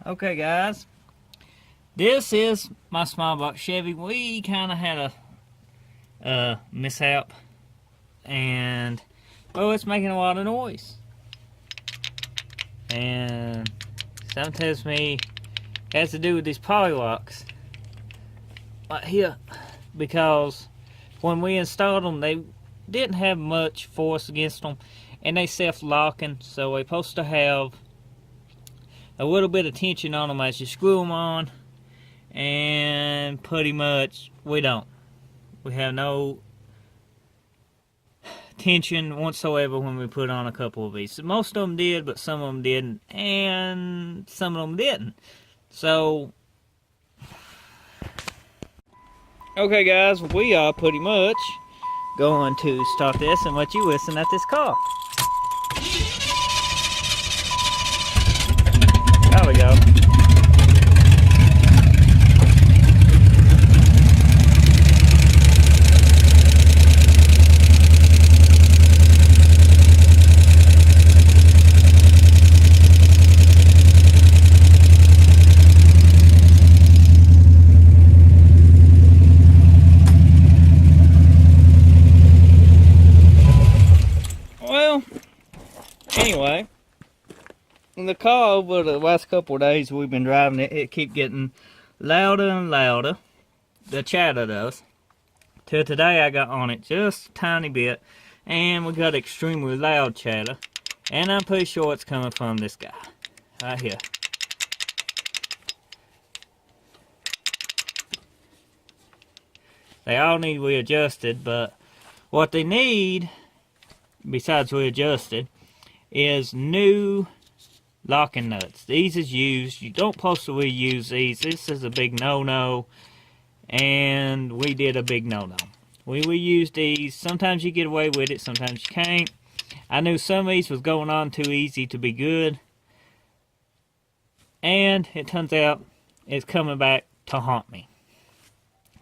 Okay guys, this is my small box Chevy. We kind of had a mishap, and well, it's making a lot of noise, and something tells me it has to do with these poly locks right here, because when we installed them they didn't have much force against them, and they self-locking, so we're supposed to have a little bit of tension on them as you screw them on, and pretty much we don't. We have no tension whatsoever when we put on a couple of these. Most of them did, but some of them didn't, and some of them didn't. So, okay guys, we are pretty much going to start this and let you listen at this car. There we go. Well, anyway, in the car over the last couple of days we've been driving it, it keeps getting louder and louder. The chatter does. Till today I got on it just a tiny bit, and we got extremely loud chatter. And I'm pretty sure it's coming from this guy right here. They all need readjusted, but what they need, besides readjusted, is new locking nuts. These is used. You don't supposed to reuse these. This is a big no-no, and we did a big no-no. We reuse these. Sometimes you get away with it, sometimes you can't. I knew some of these was going on too easy to be good, and it turns out it's coming back to haunt me.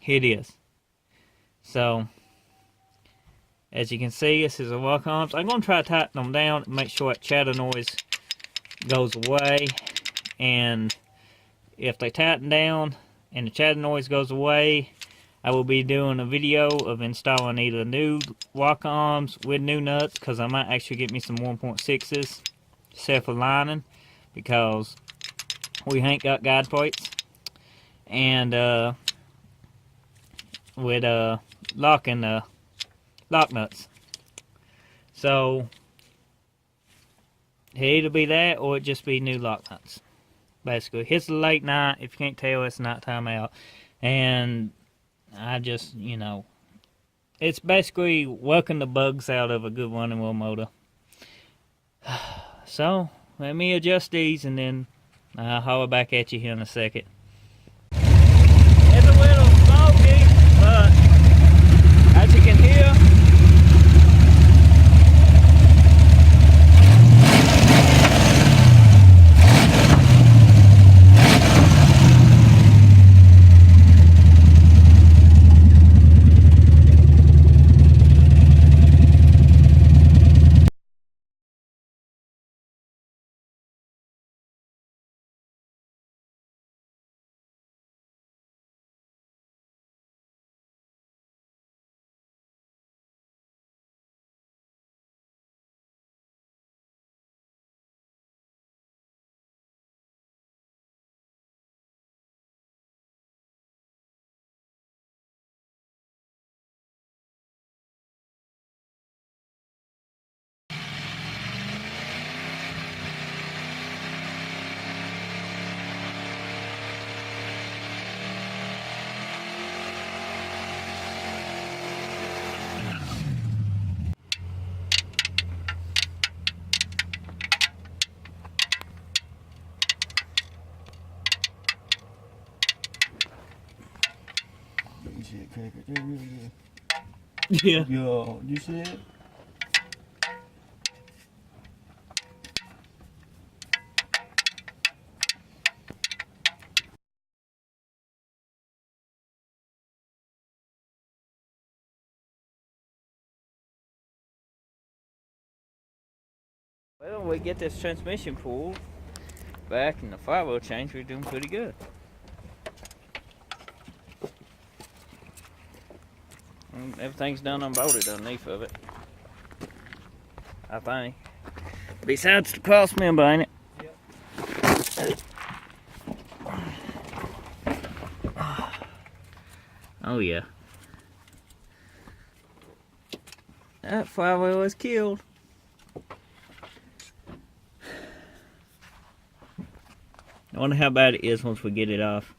Here it is. So, as you can see, this is a lock arms. I'm going to try to tighten them down and make sure that chatter noise goes away. And if they tighten down and the chatter noise goes away, I will be doing a video of installing either new lock arms with new nuts, because I might actually get me some 1.6s self-aligning, because we ain't got guide plates. And with locking lock nuts. So it either be that or it just be new lock nuts. Basically, it's late night. If you can't tell, it's nighttime out, and I just, you know, it's basically working the bugs out of a good running wheel motor. So let me adjust these, and then I'll holler back at you here in a second. It's a little smoky, but as you can hear, yeah. Yo, you see it? Well, we get this transmission pulled, back and the flywheel change, we're doing pretty good. And everything's done unbolted underneath of it, I think. Besides the cross member, ain't it? Yep. Oh yeah. That flywheel is killed. I wonder how bad it is once we get it off.